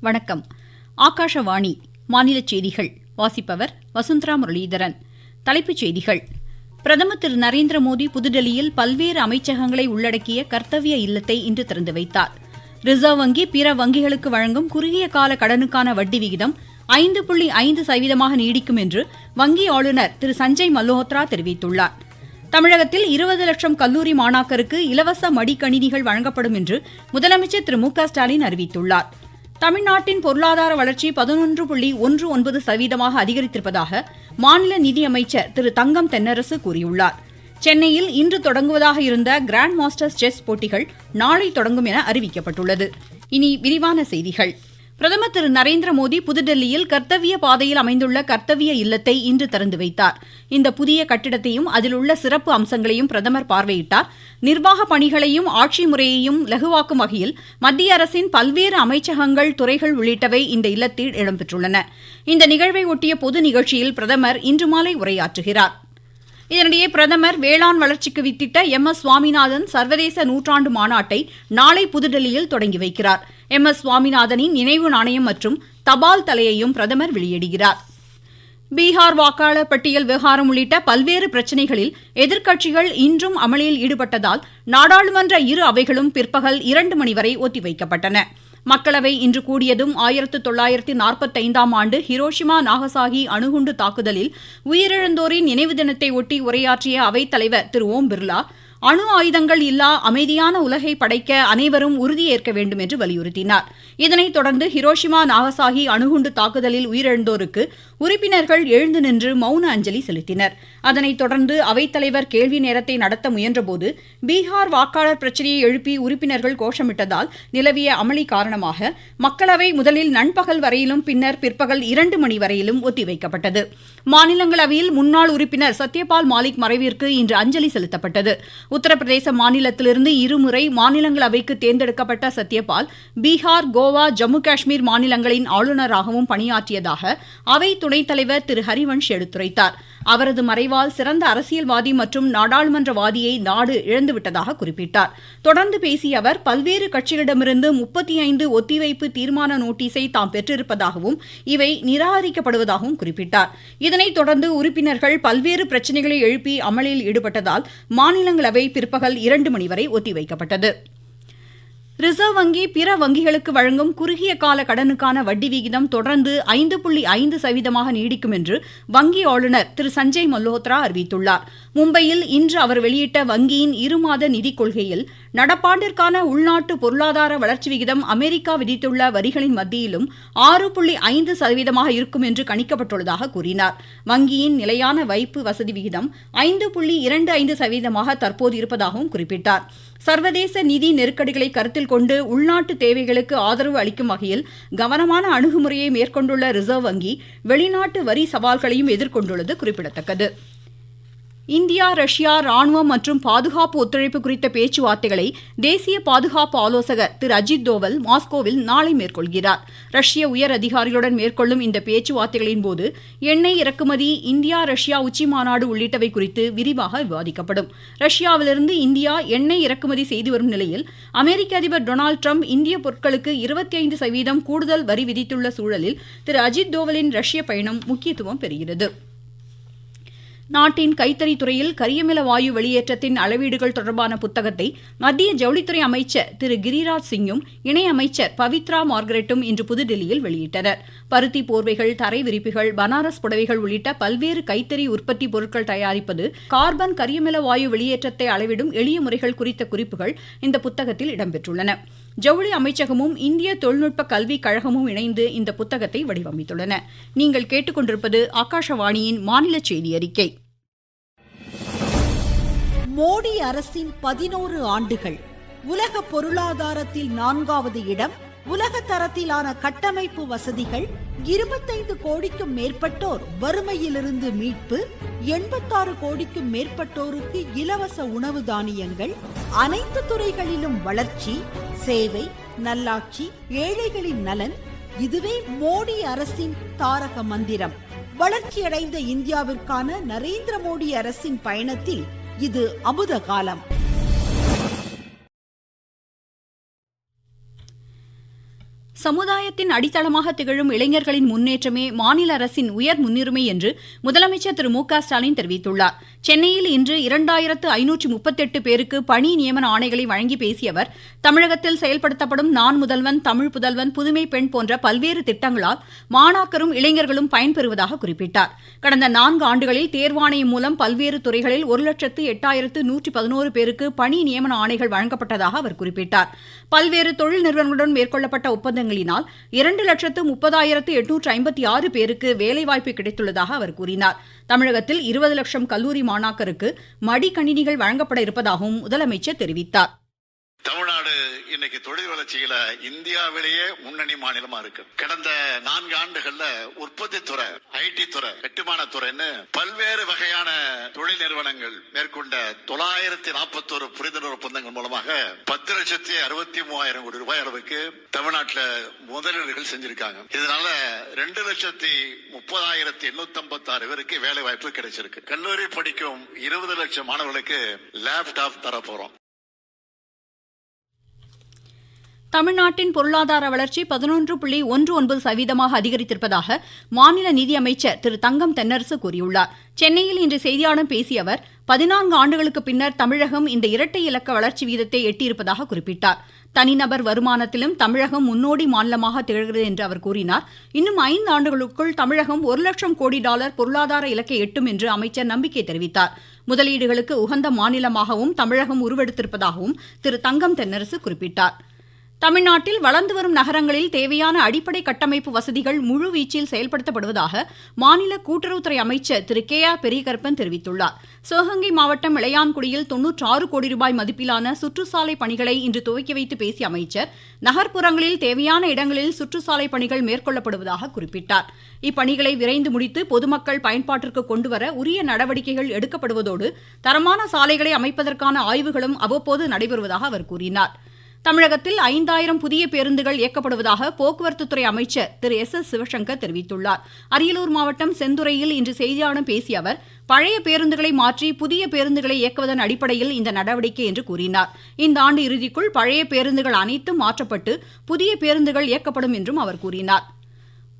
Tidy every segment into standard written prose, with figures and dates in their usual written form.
வணக்கம். ஆகாஷவாணி மாநில செய்திகள் வாசிப்பவர் வசுந்தரா முரளிதரன். தலைப்புச் செய்திகள். பிரதமர் திரு நரேந்திர மோடி புதுதில்லியில் பல்வேறு அமைச்சகங்களை உள்ளடக்கிய கர்த்தவ்ய இல்லத்தை இன்று திறந்து வைத்தார். ரிசர்வ் வங்கி பிற வங்கிகளுக்கு வழங்கும் குறுகிய கால கடனுக்கான வட்டி விகிதம் 5.5% நீடிக்கும் என்று வங்கி ஆளுநர் திரு சஞ்சய் மல்ஹோத்ரா தெரிவித்துள்ளார். தமிழகத்தில் 20 லட்சம் கல்லூரி மாணாக்கருக்கு இலவச மடிக்கணினிகள் வழங்கப்படும் என்று முதலமைச்சர் திரு மு க ஸ்டாலின் அறிவித்துள்ளார். தமிழ்நாட்டின் பொருளாதார வளர்ச்சி 11.19% அதிகரித்திருப்பதாக மாநில நிதியமைச்சர் திரு தங்கம் தென்னரசு கூறியுள்ளார். சென்னையில் இன்று தொடங்குவதாக இருந்த கிராண்ட் மாஸ்டர்ஸ் செஸ் போட்டிகள் நாளை தொடங்கும் என அறிவிக்கப்பட்டுள்ளது. இனி விரிவான செய்திகள். பிரதமர் திரு நரேந்திர மோடி புதுதில்லியில் கர்த்தவ்ய பாதையில் அமைந்துள்ள கர்த்தவ்ய இல்லத்தை இன்று திறந்து வைத்தார். இந்த புதிய கட்டிடத்தையும் அதில் உள்ள சிறப்பு அம்சங்களையும் பிரதமர் பார்வையிட்டார். நிர்வாக பணிகளையும் ஆட்சி முறையையும் லகுவாக்கும் வகையில் மத்திய அரசின் பல்வேறு அமைச்சகங்கள், துறைகள் உள்ளிட்டவை இந்த இல்லத்தில் இடம்பெற்றுள்ளன. இந்த நிகழ்வை ஒட்டிய பொது நிகழ்ச்சியில் பிரதமர் இன்று மாலை உரையாற்றுகிறார். இதனிடையே பிரதமர் வேளாண் வளர்ச்சிக்கு வித்திட்ட MS சுவாமிநாதன் சர்வதேச நூற்றாண்டு மாநாட்டை நாளை புதுதில்லியில் தொடங்கி வைக்கிறார். MS சுவாமிநாதனின் நினைவு நாணயம் மற்றும் தபால் தலையையும் பிரதமர் வெளியிடுகிறார். பீகார் வாக்காளர் பட்டியல் விவகாரம் உள்ளிட்ட பல்வேறு பிரச்சினைகளில் எதிர்க்கட்சிகள் இன்றும் அமளியில் ஈடுபட்டதால் நாடாளுமன்ற இரு அவைகளும் பிற்பகல் 2 மணி வரை ஒத்திவைக்கப்பட்டன. மக்களவை இன்று கூடியதும் 1945ஆம் ஆண்டு ஹிரோஷிமா நாகசாகி அணுகுண்டு தாக்குதலில் உயிரிழந்தோரின் நினைவு தினத்தை ஒட்டி உரையாற்றிய அவைத்தலைவர் திரு ஓம் பிர்லா, அணு ஆயுதங்கள் இல்லா அமைதியான உலகை படைக்க அனைவரும் உறுதியேற்க வேண்டும் என்று வலியுறுத்தினார். இதனைத் தொடர்ந்து ஹிரோஷிமா நாகசாகி அணுகுண்டு தாக்குதலில் உயிரிழந்தோருக்கு உறுப்பினர்கள் எழுந்து நின்று மௌன அஞ்சலி செலுத்தினர். அதனைத் தொடர்ந்து அவைத்தலைவர் கேள்வி நேரத்தை நடத்த முயன்றபோது பீகார் வாக்காளர் பிரச்சினையை எழுப்பி உறுப்பினர்கள் கோஷமிட்டதால் நிலவிய அமளி காரணமாக மக்களவை முதலில் நண்பகல் வரையிலும் பின்னர் பிற்பகல் 2 மணி வரையிலும் ஒத்திவைக்கப்பட்டது. மாநிலங்களவையில் முன்னாள் உறுப்பினர் சத்யபால் மாலிக் மறைவிற்கு இன்று அஞ்சலி செலுத்தப்பட்டது. உத்தரப்பிரதேச மாநிலத்திலிருந்து இருமுறை மாநிலங்களவைக்கு தேர்ந்தெடுக்கப்பட்ட சத்யபால் பீகார், கோவா, ஜம்மு காஷ்மீர் மாநிலங்களின் ஆளுநராகவும் பணியாற்றியதாக அவை துணைத் தலைவர் திரு ஹரிவன்ஷ் எடுத்துரைத்தார். அவரது மறைவால் சிறந்த அரசியல்வாதி மற்றும் நாடாளுமன்றவாதியை நாடு இழந்துவிட்டதாக குறிப்பிட்டார். தொடர்ந்து பேசிய அவர் பல்வேறு கட்சிகளிடமிருந்து 35 ஒத்திவைப்பு தீர்மான நோட்டீஸை தாம் பெற்றிருப்பதாகவும் இவை நிராகரிக்கப்படுவதாகவும் குறிப்பிட்டார். இதனைத் தொடர்ந்து உறுப்பினர்கள் பல்வேறு பிரச்சினைகளை எழுப்பி அமளியில் ஈடுபட்டதால் மாநிலங்களவை பிற்பகல் 2 மணி வரை ஒத்திவைக்கப்பட்டது. ரிசர்வ் வங்கி பிற வங்கிகளுக்கு வழங்கும் குறுகிய கால கடனுக்கான வட்டி விகிதம் தொடர்ந்து 5.5% நீடிக்கும் என்று வங்கி ஆளுநர் திரு சஞ்சய் மல்ஹோத்ரா அறிவித்துள்ளார். மும்பையில் இன்று அவர் வெளியிட்ட வங்கியின் 2 மாத நிதிக் கொள்கையில் நடப்பாண்டிற்கான உள்நாட்டு பொருளாதார வளர்ச்சி விகிதம் அமெரிக்கா விதித்துள்ள வரிகளின் மத்தியிலும் 6.5% இருக்கும் என்று கணிக்கப்பட்டுள்ளதாக கூறினார். வங்கியின் நிலையான வைப்பு வசதி விகிதம் 5.25% தற்போது இருப்பதாகவும் குறிப்பிட்டார். சர்வதேச நிதி நெருக்கடிகளை கருத்தில் கொண்டு உள்நாட்டு தேவைகளுக்கு ஆதரவு அளிக்கும் வகையில் கவனமான அணுகுமுறையை மேற்கொண்டுள்ள ரிசர்வ் வங்கி வெளிநாட்டு வரி சவால்களையும் எதிர்கொண்டுள்ளது குறிப்பிடத்தக்கது. இந்தியா, ரஷ்யா ராணுவம் மற்றும் பாதுகாப்பு ஒத்துழைப்பு குறித்த பேச்சுவார்த்தைகளை தேசிய பாதுகாப்பு ஆலோசகர் திரு அஜித் தோவல் மாஸ்கோவில் நாளை மேற்கொள்கிறார். ரஷ்ய உயர் அதிகாரிகளுடன் மேற்கொள்ளும் இந்த பேச்சுவார்த்தைகளின் போது எண்ணெய் இறக்குமதி, இந்தியா ரஷ்யா உச்சிமாநாடு உள்ளிட்டவை குறித்து விரிவாக விவாதிக்கப்படும். ரஷ்யாவிலிருந்து இந்தியா எண்ணெய் இறக்குமதி செய்து வரும் நிலையில் அமெரிக்க அதிபர் டொனால்டு டிரம்ப் இந்திய பொருட்களுக்கு 25% கூடுதல் வரி விதித்துள்ள சூழலில் திரு அஜித் தோவலின் ரஷ்ய பயணம் முக்கியத்துவம் பெறுகிறது. நாட்டின் கைத்தறி துறையில் கரியமில வாயு வெளியேற்றத்தின் அளவீடுகள் தொடர்பான புத்தகத்தை மத்திய ஜவுளித்துறை அமைச்சர் திரு கிரிராஜ் சிங்கும் இணையமைச்சர் பவித்ரா மார்கரெட்டும் இன்று புதுதில்லியில் வெளியிட்டனர். பருத்தி போர்வைகள், தரை விரிப்புகள், பனாரஸ் புடவைகள் உள்ளிட்ட பல்வேறு கைத்தறி உற்பத்தி பொருட்கள் தயாரிப்பது, கார்பன் கரியமில வாயு வெளியேற்றத்தை அளவிடும் எளிய முறைகள் குறித்த குறிப்புகள் இந்த புத்தகத்தில் இடம்பெற்றுள்ளன. ஜவுளி அமைச்சகமும் இந்திய தொழில்நுட்ப கல்விக் கழகமும் இணைந்து இந்த புத்தகத்தை வடிவமைத்துள்ளன. நீங்கள் கேட்டுக்கொண்டிருப்பது ஆகாஷவாணியின் மாநில செய்தி அறிக்கை. மோடி அரசின் 11 ஆண்டுகள். உலக பொருளாதாரத்தில் 4வது இடம். உலக தரத்திலான கட்டமைப்பு வசதிகள். 25 கோடிக்கும் மேற்பட்டோர் வறுமையிலிருந்து மீட்பு. 86 கோடிக்கும் மேற்பட்டோருக்கு இலவச உணவு தானியங்கள். அனைத்து துறைகளிலும் வளர்ச்சி, சேவை, நல்லாட்சி, ஏழைகளின் நலன். இதுவே மோடி அரசின் தாரக மந்திரம். வளர்ச்சியடைந்த இந்தியாவிற்கான நரேந்திர மோடி அரசின் பயணத்தில் இது அமுத காலம். சமுதாயத்தின் அடித்தளமாக திகழும் இளைஞர்களின் முன்னேற்றமே மாநில அரசின் உயர் முன்னுரிமை என்று முதலமைச்சர் திரு மு.க.ஸ்டாலின் தெரிவித்துள்ளார். சென்னையில் இன்று 2538 பேருக்கு பணி நியமன ஆணைகளை வழங்கி பேசிய அவர், தமிழகத்தில் செயல்படுத்தப்படும் நான் முதல்வன், தமிழ் புதல்வன், புதுமை பெண் போன்ற பல்வேறு திட்டங்களால் மாணாக்கரும் இளைஞர்களும் பயன்பெறுவதாக குறிப்பிட்டார். கடந்த 4 ஆண்டுகளில் தேர்வாணையம் மூலம் பல்வேறு துறைகளில் 1,08,111 பேருக்கு பணி நியமன ஆணைகள் வழங்கப்பட்டதாக அவர் குறிப்பிட்டார். பல்வேறு தொழில் நிறுவனங்களுடன் மேற்கொள்ளப்பட்ட ஒப்பந்தங்களினால் 2,30,856 பேருக்கு வேலைவாய்ப்பு கிடைத்துள்ளதாக அவர் கூறினார். தமிழகத்தில் 20 லட்சம் கல்லூரி மாணாக்கருக்கு மடிக்கணினிகள் வழங்கப்பட இருப்பதாகவும் முதலமைச்சர் தெரிவித்தார். தமிழ்நாடு இன்னைக்கு தொழில் வளர்ச்சியில இந்தியாவிலேயே முன்னணி மாநிலமா இருக்கு. கடந்த 4 ஆண்டுகள்ல உற்பத்தி துறை, ஐடி துறை, கட்டுமான துறைன்னு பல்வேறு வகையான தொழில் நிறுவனங்கள் மேற்கொண்ட 941 புரிந்துணர்வு ஒப்பந்தங்கள் மூலமாக 10,63,000 கோடி ரூபாய் அளவுக்கு தமிழ்நாட்டில் முதலீடுகள் செஞ்சிருக்காங்க. இதனால 2,30,856 பேருக்கு வேலை வாய்ப்பு கிடைச்சிருக்கு. கல்லூரி படிக்கும் 20 லட்சம் மாணவர்களுக்கு லேப்டாப் தர போறோம். தமிழ்நாட்டின் பொருளாதார வளர்ச்சி 11.19% அதிகரித்திருப்பதாக மாநில நிதியமைச்சர் திரு தங்கம் தென்னரசு கூறியுள்ளார். சென்னையில் இன்று செய்தியாளர்களிடம் பேசிய அவர், 14 ஆண்டுகளுக்கு பின்னர் தமிழகம் இந்த இரட்டை இலக்க வளர்ச்சி வீதத்தை எட்டியிருப்பதாக குறிப்பிட்டார். தனிநபர் வருமானத்திலும் தமிழகம் முன்னோடி மாநிலமாக திகழ்கிறது என்று அவர் கூறினார். இன்னும் 5 ஆண்டுகளுக்குள் தமிழகம் $1 லட்சம் கோடி பொருளாதார இலக்கை எட்டும் என்று அமைச்சர் நம்பிக்கை தெரிவித்தார். முதலீடுகளுக்கு உகந்த மாநிலமாகவும் தமிழகம் உருவெடுத்திருப்பதாகவும் திரு தங்கம் தென்னரசு குறிப்பிட்டார். தமிழ்நாட்டில் வளர்ந்து வரும் நகரங்களில் தேவையான அடிப்படை கட்டமைப்பு வசதிகள் முழுவீச்சில் செயல்படுத்தப்படுவதாக மாநில கூட்டுறவுத்துறை அமைச்சர் திரு கே.ஆர். பெரியகருப்பன் தெரிவித்துள்ளார். சிவகங்கை மாவட்டம் இளையான்குடியில் 96 கோடி ரூபாய் மதிப்பிலான சுற்றுச்சாலை பணிகளை இன்று துவக்கி வைத்து பேசிய அமைச்சர், நகர்ப்புறங்களில் தேவையான இடங்களில் சுற்றுச்சாலை பணிகள் மேற்கொள்ளப்படுவதாக குறிப்பிட்டார். இப்பணிகளை விரைந்து முடித்து பொதுமக்கள் பயன்பாட்டிற்கு கொண்டுவர உரிய நடவடிக்கைகள் எடுக்கப்படுவதோடு தரமான சாலைகளை அமைப்பதற்கான ஆய்வுகளும் அவ்வப்போது நடைபெறுவதாக அவர் கூறினார். தமிழகத்தில் 5,000 புதிய பேருந்துகள் இயக்கப்படுவதாக போக்குவரத்துத்துறை அமைச்சர் திரு எஸ். சிவசங்கர் தெரிவித்துள்ளார். அரியலூர் மாவட்டம் செந்துறையில் இன்று செய்தியாளர்களிடம் பேசிய அவர், பழைய பேருந்துகளை மாற்றி புதிய பேருந்துகளை இயக்குவதன் அடிப்படையில் இந்த நடவடிக்கை என்று கூறினார். இந்த ஆண்டு இறுதிக்குள் பழைய பேருந்துகள் அனைத்தும் மாற்றப்பட்டு புதிய பேருந்துகள் இயக்கப்படும் என்றும் அவர் கூறினார்.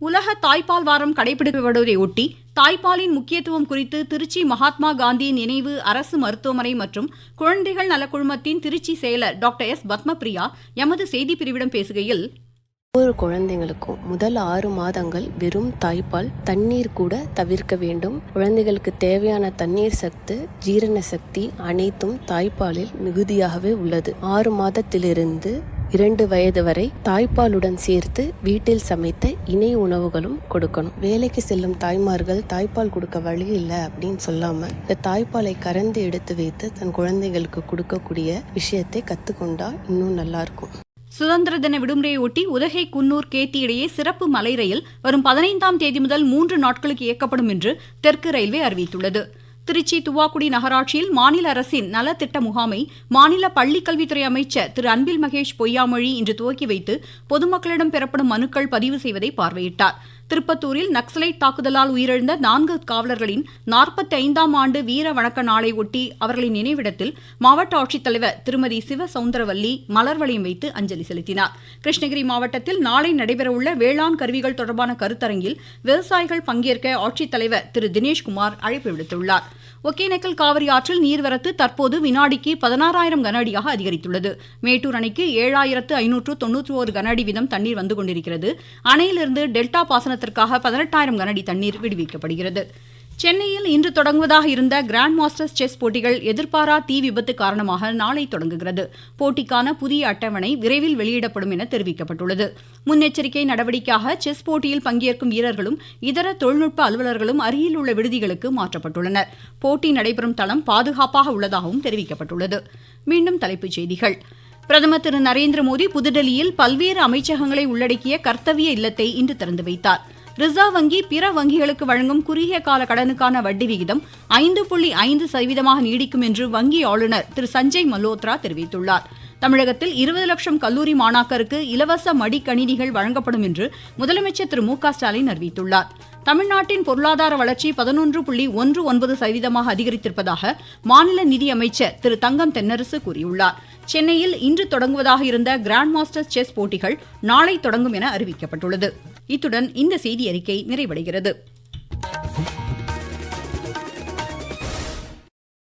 உலக தாய்ப்பால் வாரம் கடைபிடிக்கப்படுவதை ஒட்டி தாய்ப்பாலின் முக்கியத்துவம் குறித்து திருச்சி மகாத்மா காந்தி நினைவு அரசு மருத்துவமனை மற்றும் குழந்தைகள் நலக்குழுமத்தின் திருச்சி செயலர் டாக்டர் எஸ். பத்மபிரியா எமது செய்திப்பிரிவிடம் பேசுகையில், ஒவ்வொரு குழந்தைங்களுக்கும் முதல் 6 மாதங்கள் வெறும் தாய்ப்பால், தண்ணீர் கூட தவிர்க்க வேண்டும். குழந்தைகளுக்கு தேவையான தண்ணீர் சத்து, ஜீரண சக்தி அனைத்தும் தாய்ப்பாலில் மிகுதியாகவே உள்ளது. 6 மாதத்திலிருந்து 2 வயது வரை தாய்ப்பாலுடன் சேர்த்து வீட்டில் சமைத்த இணை உணவுகளும் கொடுக்கணும். வேலைக்கு செல்லும் தாய்மார்கள் தாய்ப்பால் கொடுக்க வழி இல்லை அப்படின்னு சொல்லாம இந்த தாய்ப்பாலை கறந்து எடுத்து வைத்து தன் குழந்தைகளுக்கு கொடுக்கக்கூடிய விஷயத்தை கத்துக்கொண்டா இன்னும் நல்லா இருக்கும். சுதந்திர தின விடுமுறையொட்டி உதகை, குன்னூர், கேத்தி இடையே சிறப்பு மலை ரயில் வரும் 15ஆம் தேதி முதல் 3 நாட்களுக்கு இயக்கப்படும் என்று தெற்கு ரயில்வே அறிவித்துள்ளது. திருச்சி துவாக்குடி நகராட்சியில் மாநில அரசின் நலத்திட்ட முகாமை மாநில பள்ளிக்கல்வித்துறை அமைச்சர் திரு அன்பில் மகேஷ் பொய்யாமொழி இன்று துவக்கி வைத்து பொதுமக்களிடம் பெறப்படும் மனுக்கள் பதிவு செய்வதை பார்வையிட்டார். திருப்பத்தூரில் நக்சலைட் தாக்குதலால் உயிரிழந்த 4 காவலர்களின் 45ஆம் ஆண்டு வீர வணக்க நாளை ஒட்டி அவர்களின் நினைவிடத்தில் மாவட்ட ஆட்சித்தலைவர் திருமதி சிவ சவுந்தரவல்லி மலர் வளையம் வைத்து அஞ்சலி செலுத்தினார். கிருஷ்ணகிரி மாவட்டத்தில் நாளை நடைபெறவுள்ள வேளாண் கருவிகள் தொடர்பான கருத்தரங்கில் விவசாயிகள் பங்கேற்க ஆட்சித்தலைவர் திரு தினேஷ்குமார் அழைப்பு விடுத்துள்ளார். ஒகேனக்கல் காவிரி ஆற்றில் நீர்வரத்து தற்போது வினாடிக்கு 16,000 கன அடியாக அதிகரித்துள்ளது. மேட்டூர் அணைக்கு 7,591 கன அடி வீதம் தண்ணீர் வந்து கொண்டிருக்கிறது. அணையிலிருந்து டெல்டா பாசனத்திற்காக 18,000 கன அடி தண்ணீர் விடுவிக்கப்படுகிறது. சென்னையில் இன்று தொடங்குவதாக இருந்த கிராண்ட் மாஸ்டர்ஸ் செஸ் போட்டிகள் எதிர்பாரா தீ விபத்து காரணமாக நாளை தொடங்குகிறது. போட்டிக்கான புதிய அட்டவணை விரைவில் வெளியிடப்படும் என தெரிவிக்கப்பட்டுள்ளது. முன்னெச்சரிக்கை நடவடிக்கையாக செஸ் போட்டியில் பங்கேற்கும் வீரர்களும் இதர தொழில்நுட்ப அலுவலர்களும் அருகில் உள்ள விடுதிகளுக்கு மாற்றப்பட்டுள்ளனர். போட்டி நடைபெறும் தளம் பாதுகாப்பாக உள்ளதாகவும் தெரிவிக்கப்பட்டுள்ளது. மீண்டும் தலைப்புச் செய்திகள். பிரதமர் திரு நரேந்திர மோடி புதுடெல்லியில் பல்வேறு அமைச்சகங்களை உள்ளடக்கிய கர்த்தவிய இல்லத்தை இன்று திறந்து வைத்தார். ரிசர்வ் வங்கி பிற வங்கிகளுக்கு வழங்கும் குறுகிய கால கடனுக்கான வட்டி விகிதம் 5.5% நீடிக்கும் என்று வங்கி ஆளுநர் திரு சஞ்சய் மல்ஹோத்ரா தெரிவித்துள்ளார். தமிழகத்தில் 20 லட்சம் கல்லூரி மாணாக்கருக்கு இலவச மடிக்கணினிகள் வழங்கப்படும் என்று முதலமைச்சர் திரு மு.க.ஸ்டாலின் அறிவித்துள்ளார். தமிழ்நாட்டின் பொருளாதார வளர்ச்சி 11.19% அதிகரித்திருப்பதாக மாநில நிதியமைச்சர் திரு தங்கம் தென்னரசு கூறியுள்ளார். சென்னையில் இன்று தொடங்குவதாக இருந்த கிராண்ட் மாஸ்டர்ஸ் செஸ் போட்டிகள் நாளை தொடங்கும் என அறிவிக்கப்பட்டுள்ளது. இத்துடன் இந்த செய்தி அறிக்கை நிறைவடைகிறது.